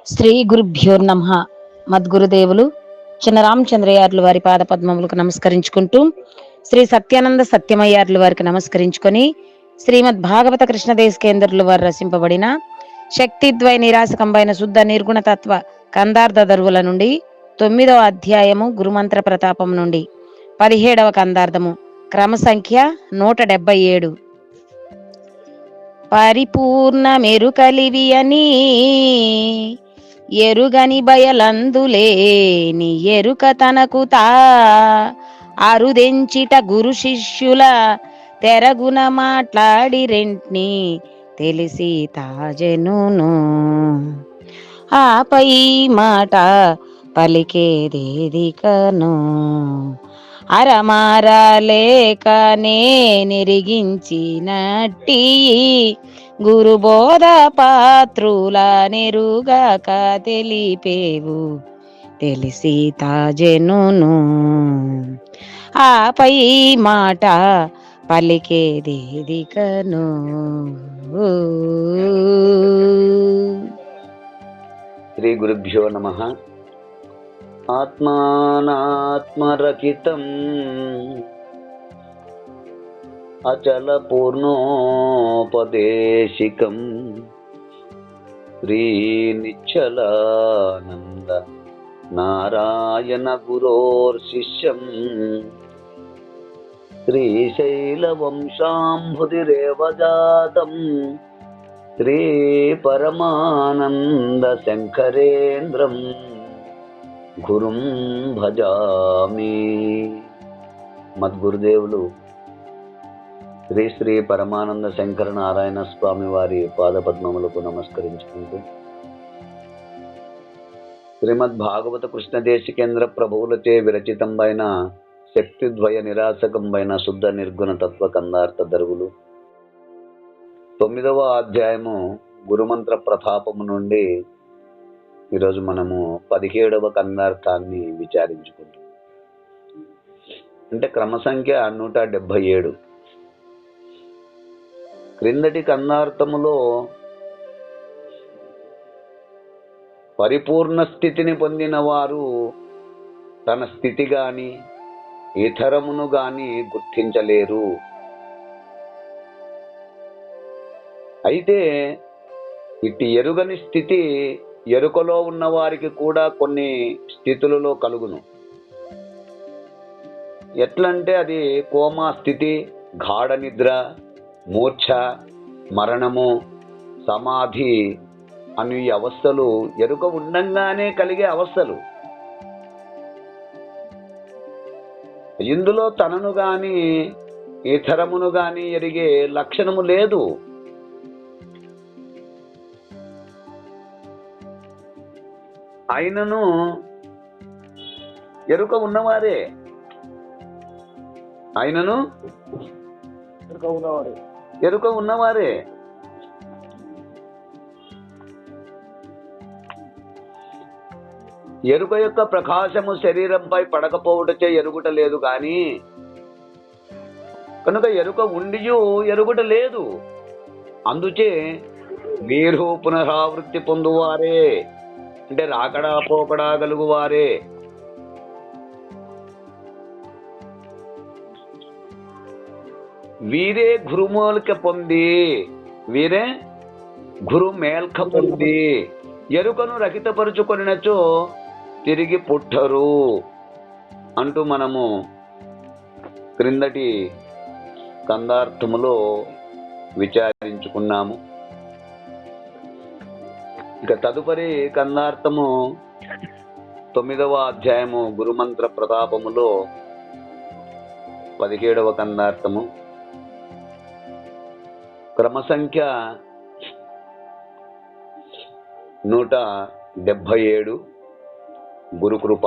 శ్రీ గురుభ్యో నమః. మద్గురుదేవులు చిన్నరామచంద్రయార్ల వారి పాద పద్మములకు నమస్కరించుకుంటూ, శ్రీ సత్యానంద సత్యమయ్యార్ల వారికి నమస్కరించుకొని, శ్రీమద్ భాగవత కృష్ణదేశకేంద్రుల వారు రచింపబడిన శక్తిద్వయ నిరాశకంబైన శుద్ధ నిర్గుణతత్వ కందార్థ దరువుల నుండి 9వ అధ్యాయము గురుమంత్ర ప్రతాపం నుండి 17వ కందార్థము క్రమ సంఖ్య 177. పరిపూర్ణ మెరుకలివి అని ఎరుగని బయలందులేని ఎరుక తనకు తా అరుదెంచిట గురు శిష్యుల తెరగున మాట్లాడి రెంట్ని తెలిసి తాజెనును. ఆపై మాట పలికేదేదికను అరమారాలేకనే నెరిగించినట్టి గురుబోధ పాత్రుల నెరుగక తెలిపేవు తెలిసి తాజెనును. ఆపై మాట పలికేదేదికను. శ్రీ గురుభ్యో నమః. ఆత్మానాత్మరహితం అచల పూర్ణోపదేశికం శ్రీ నిశ్చలానంద నారాయణ గురోర్శిష్యం శ్రీశైల వంశాంబుధిరేవ జాతం శ్రీ పరమానంద శంకరేంద్రం గురుం భజామి. మద్గురుదేవులు శ్రీ శ్రీ పరమానంద శంకర నారాయణ స్వామి వారి పాదపద్మములకు నమస్కరించుకుంటూ, శ్రీమద్ భాగవత కృష్ణదేశికేంద్ర ప్రభువులచే విరచితంబైన శక్తిద్వయ నిరాశకంబైన శుద్ధ నిర్గుణ తత్వ కందార్థ దరువులు 9వ అధ్యాయము గురుమంత్ర ప్రతాపము నుండి ఈరోజు మనము 17వ కందార్థాన్ని విచారించుకుంటాం. అంటే క్రమ సంఖ్య 177. క్రిందటి కందార్థములో పరిపూర్ణ స్థితిని పొందిన వారు తన స్థితి గాని ఇతరమును గాని గుర్తించలేరు. అయితే ఇట్టి ఎరుగని స్థితి ఎరుకలో ఉన్న వారికి కూడా కొన్ని స్థితులలో కలుగును. ఎట్లంటే అది కోమా స్థితి, గాఢ నిద్ర, మూర్ఛ, మరణము, సమాధి అనే అవస్థలు ఎరుక ఉండంగానే కలిగే అవస్థలు. ఇందులో తనను గాని ఇతరమును గాని ఎరిగే లక్షణము లేదు. ఆయనను ఎరుక ఉన్నవారే, ఆయనను ఎరుక ఉన్నవారే. ఎరుక యొక్క ప్రకాశము శరీరంపై పడకపోవుటచే ఎరుగుట లేదు కానీ, కనుక ఎరుక ఉండియు ఎరుగుట లేదు. అందుచే మీరు పునరావృత్తి పొందువారే, అంటే రాకడా పోకడా గలుగువారే. వీరే గురుమూలిక పొంది, వీరే గురు మేల్క పొంది ఎరుకను రహితపరుచుకొనినచో తిరిగి పుట్టరు అంటూ మనము క్రిందటి కందార్థములో విచారించుకున్నాము. ఇక తదుపరి కందార్థము 9వ అధ్యాయము గురుమంత్ర ప్రతాపములో 17వ కందార్థము క్రమ సంఖ్య 177 గురుకృప.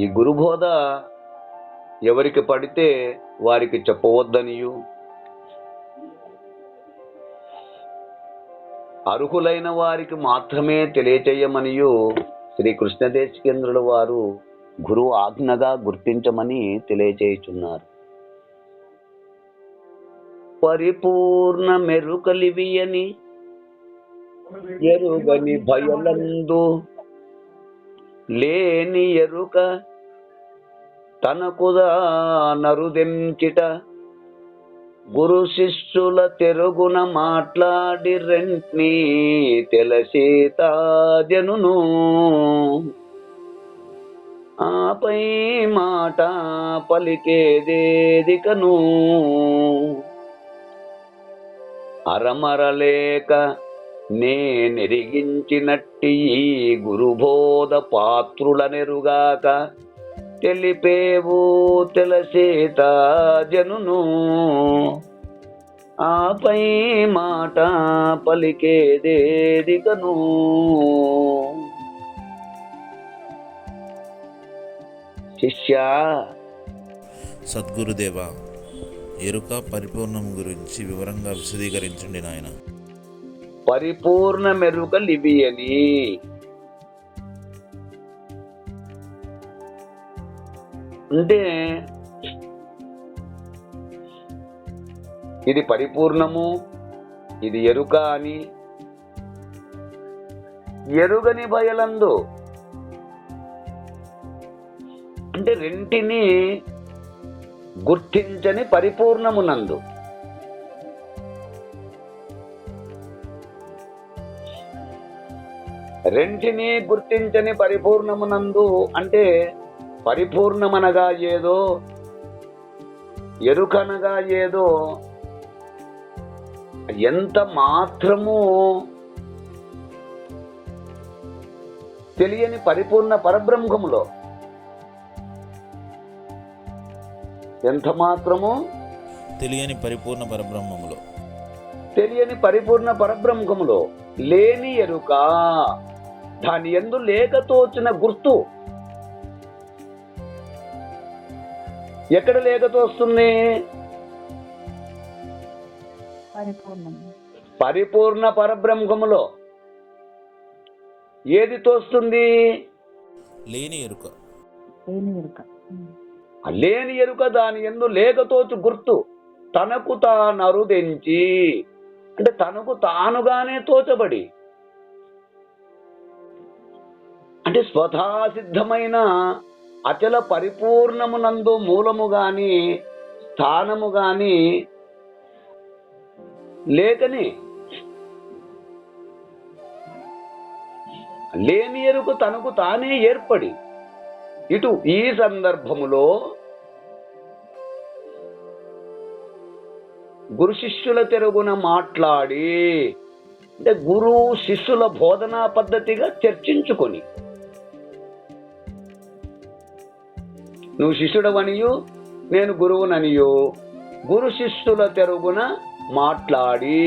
ఈ గురుబోధ ఎవరికి పడితే వారికి చెప్పవద్దనియు, అర్హులైన వారికి మాత్రమే తెలియచేయమనియు శ్రీ కృష్ణదేశికేంద్రుల వారు గురువు ఆజ్ఞగా గుర్తించమని తెలియచేయుచున్నారు. పరిపూర్ణ మెరుకలివి అని ఎరుగని భయలందు లేని ఎరుక తనకుదా నరుదెంచిట గురు శిష్యుల తెరుగున మాట్లాడి రెంట్ని తెలసేత జనును ఆపై మాట పలికేదేదికను అరమరలేక నేనెరిగించినట్టి ఈ గురుబోధ పాత్రులనెరుగాక తెలిపేవు తెలసేత జనును ఆపై మాట పలికేదేదికను. శిష్య, సద్గురుదేవ, ఎరుక పరిపూర్ణం గురించి వివరంగా విశదీకరించండి నాయన. పరిపూర్ణ మెరుకలివి అని అంటే ఇది పరిపూర్ణము, ఇది ఎరుక అని. ఎరుగని బయలందు అంటే రెంటిని గుర్తించని పరిపూర్ణమునందు. రెంటిని గుర్తించని పరిపూర్ణమునందు అంటే పరిపూర్ణమనగా ఏదో, ఎరుకనగా ఏదో, ఎంత మాత్రము తెలియని పరిపూర్ణ పరబ్రహ్మములో, ఎంత మాత్రము తెలియని పరిపూర్ణ పరబ్రహ్మములో, తెలియని పరిపూర్ణ పరబ్రహ్మములో లేని ఎరుక, దాని యందు లేకతోచిన గుర్తు. ఎక్కడ లేకతోస్తుంది? పరిపూర్ణ పరబ్రహ్మములో. ఏది తోస్తుంది? లేని ఎరుక. లేని ఎరుక దాని యందు లేకతోచు గుర్తు. తనకు తాను అరుదెంచి అంటే తనకు తానుగానే తోచబడి, అంటే స్వతఃసిద్ధమైన అచల పరిపూర్ణమునందు మూలము గాని స్థానము గాని లేకని లేని ఎరుక తనకు తానే ఏర్పడి ఇటు ఈ సందర్భములో గురు శిష్యుల తెరుగున మాట్లాడి అంటే గురు శిష్యుల బోధనా పద్ధతిగా చర్చించుకొని, నువ్వు శిష్యుడవనియు నేను గురువుననియు గురు శిష్యుల తెరుగున మాట్లాడి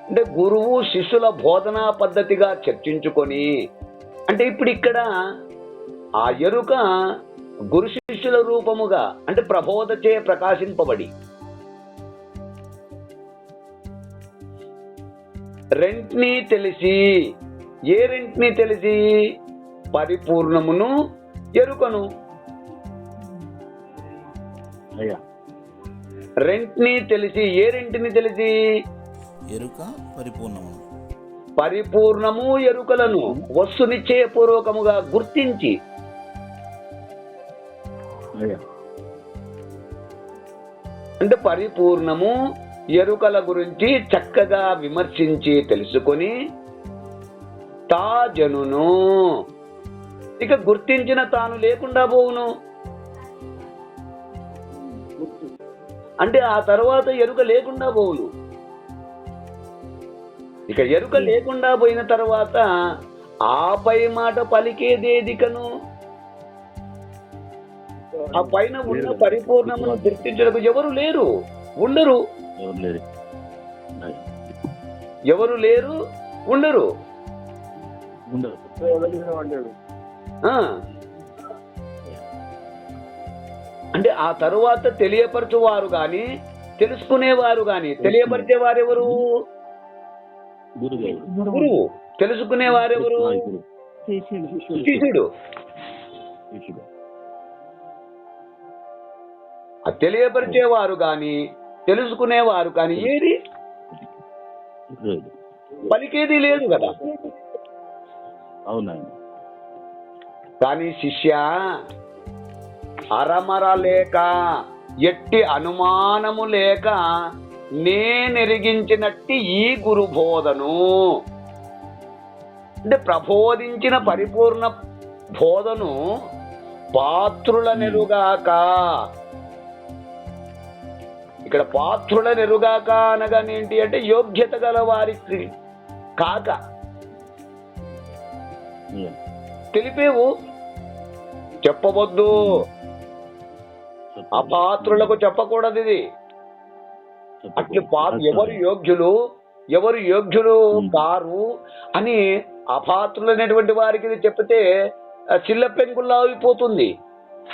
అంటే గురువు శిష్యుల బోధనా పద్ధతిగా చర్చించుకొని, అంటే ఇప్పుడు ఇక్కడ ఆ ఎరుక గురు శిష్యుల రూపముగా అంటే ప్రబోధచే ప్రకాశింపబడి రెంట్ని తెలిసి, ఏ రెంట్ని తెలిసి? పరిపూర్ణమును ఎరుకను. రెంట్ని తెలిసి, ఏ రెంటిని తెలిసి? ఎరుక పరిపూర్ణమును. పరిపూర్ణము ఎరుకలను వస్తు నిశ్చయపూర్వకముగా గుర్తించి అంటే పరిపూర్ణము ఎరుకల గురించి చక్కగా విమర్శించి తెలుసుకొని తా జనును ఇక గుర్తించిన తాను లేకుండా పోవును. అంటే ఆ తర్వాత ఎరుక లేకుండా పోవును. ఇక ఎరుక లేకుండా పోయిన తర్వాత ఆపై మాట పలికేదేదికను, ఆ పైన ఉన్న పరిపూర్ణమును గుర్తించడానికి ఎవరు లేరు, ఉండరు. ఎవరు లేరు, ఉండరు. అంటే ఆ తరువాత తెలియపరచువారు గాని తెలుసుకునేవారు గాని, తెలియపరిచేవారెవరు? గురువు. తెలుసుకునేవారెవరు? శిష్యుడు. ఆ తెలియపరిచేవారు గాని తెలుసుకునేవారు కానీ ఏది? పలికేది లేదు కదా. అవునండి. కానీ శిష్య, అరమర లేక ఎట్టి అనుమానము లేక నేనెరిగించినట్టి ఈ గురు బోధను, అంటే ప్రబోధించిన పరిపూర్ణ బోధను పాత్రుల నెరుగాక. ఇక్కడ పాత్రుల నెరుగాక అనగానేంటి అంటే యోగ్యత గల వారికి కాక తెలిపేవు, చెప్పవద్దు, అపాత్రులకు చెప్పకూడదు. ఇది అట్లు ఎవరు యోగ్యులు కారు అని అపాత్రులైనటువంటి వారికి ఇది చెప్తే చిల్ల పెంకుల్లా అయిపోతుంది.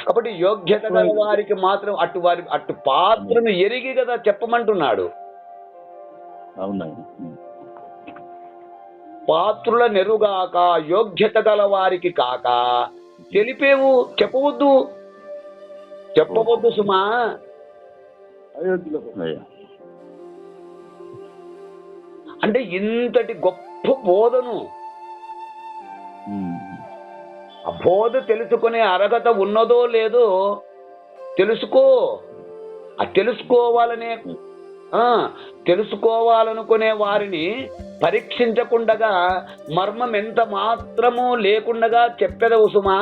కాబట్టి యోగ్యత గల వారికి మాత్రం అటు పాత్రను ఎరిగి కదా చెప్పమంటున్నాడు. అవునండి. పాత్రుల నెరుగాక యోగ్యత గల వారికి కాక తెలిపేవు, చెప్పవద్దు సుమా. అంటే ఇంతటి గొప్ప బోధను, ఆ బోధ తెలుసుకునే అర్హత ఉన్నదో లేదో తెలుసుకో. ఆ తెలుసుకోవాలనుకునే వారిని పరీక్షించకుండగా మర్మం ఎంత మాత్రము లేకుండగా చెప్పెదవు సుమా.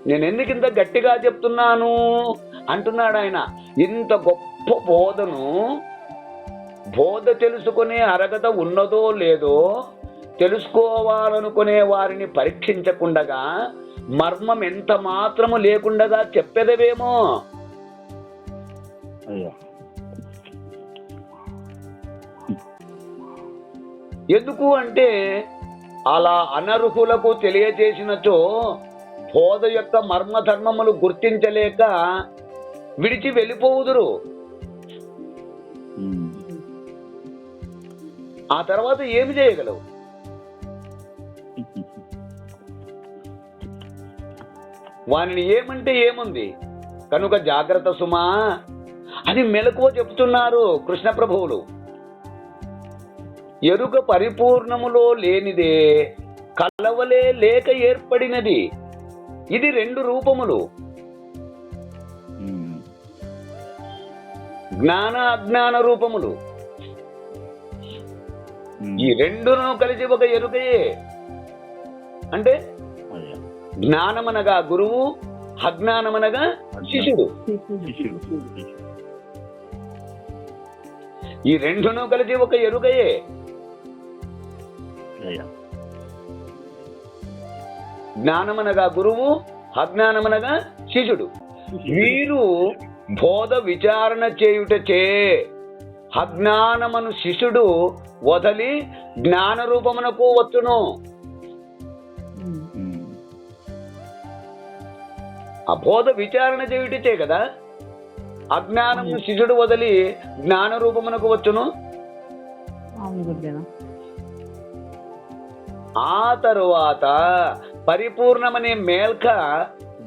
నేను ఎందుకు ఇంత గట్టిగా చెప్తున్నాను అంటున్నాడు ఆయన. ఇంత గొప్ప బోధ తెలుసుకునే అర్హత ఉన్నదో లేదో తెలుసుకోవాలనుకునే వారిని పరీక్షించకుండగా మర్మం ఎంత మాత్రము లేకుండగా చెప్పేదవేమో. ఎందుకు అంటే అలా అనర్హులకు తెలియజేసినచో బోధ యొక్క మర్మధర్మములు గుర్తించలేక విడిచి వెళ్ళిపోవుదురు. ఆ తర్వాత ఏమి చేయగలవు? వానిని ఏమంటే ఏముంది కనుక జాగ్రత్త సుమా అని మెలకువ చెప్తున్నారు కృష్ణ ప్రభువులు. ఎరుక పరిపూర్ణములో లేనిదే కలవలే లేక ఏర్పడినది. ఇది 2 రూపములు, జ్ఞాన అజ్ఞాన రూపములు. ఈ 2ను కలిసి ఒక ఎరుకయే. అంటే జ్ఞానమనగా గురువు, అజ్ఞానమనగా శిష్యుడు. ఈ 2ను కలిసి ఒక ఎరుకయే. జ్ఞానమనగా గురువు, అజ్ఞానమనగా శిష్యుడు. వీరు బోధ విచారణ చేయుటచే అజ్ఞానమను శిష్యుడు వదలి జ్ఞాన రూపమునకు వచ్చును. ఆ బోధ విచారణ చేయుటచే కదా అజ్ఞానము శిష్యుడు వదలి జ్ఞాన రూపమునకు వచ్చును. ఆ తరువాత పరిపూర్ణమనే మేల్క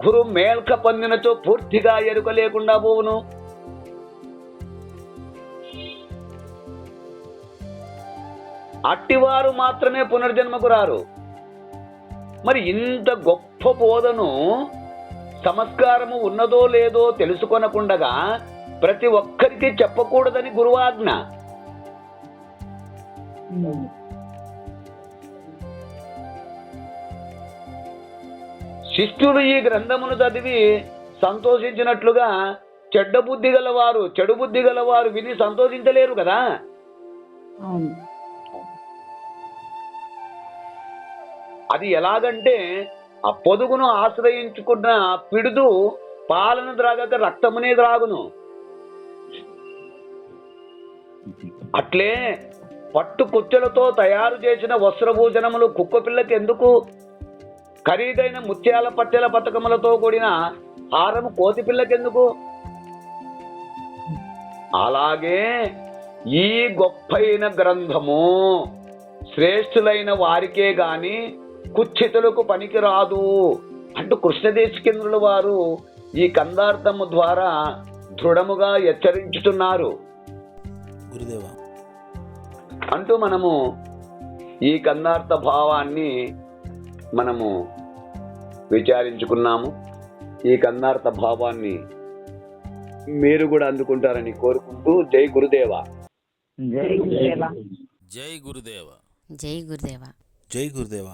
గురు మేల్క పొందినచో పూర్తిగా ఎరుక లేకుండా పోవును. అట్టివారు మాత్రమే పునర్జన్మకు రారు. మరి ఇంత గొప్ప బోధను సంస్కారము ఉన్నదో లేదో తెలుసుకొనకుండగా ప్రతి ఒక్కరికి చెప్పకూడదని గురువాజ్ఞ. శిష్యులు ఈ గ్రంథమును చదివి సంతోషించినట్లుగా చెడు బుద్ధి గలవారు విని సంతోషించలేరు కదా. అది ఎలాగంటే ఆ పొదుగును ఆశ్రయించుకున్న పిడుదు పాలను ద్రాగక రక్తమునే ద్రాగును. అట్లే పట్టు కుచ్చెలతో తయారు చేసిన వస్త్రభూషణములు కుక్క పిల్లకి ఎందుకు? ఖరీదైన ముత్యాల పట్టెల పతకములతో కూడిన హారము కోతి పిల్లకెందుకు? అలాగే ఈ గొప్పైన గ్రంథము శ్రేష్ఠులైన వారికే గాని కుచ్చితులకు పనికిరాదు అంటూ కృష్ణదేశికేంద్రుల వారు ఈ కందార్థము ద్వారా దృఢముగా హెచ్చరించుతున్నారు. గురుదేవ, అంటూ మనము ఈ కందార్థ భావాన్ని మనము విచారించుకున్నాము. ఈ కందార్థ భావాన్ని మీరు కూడా అందుకుంటారని కోరుకుంటూ జై గురుదేవ. జై గురుదేవ. జై గురుదేవ. జై గురుదేవ.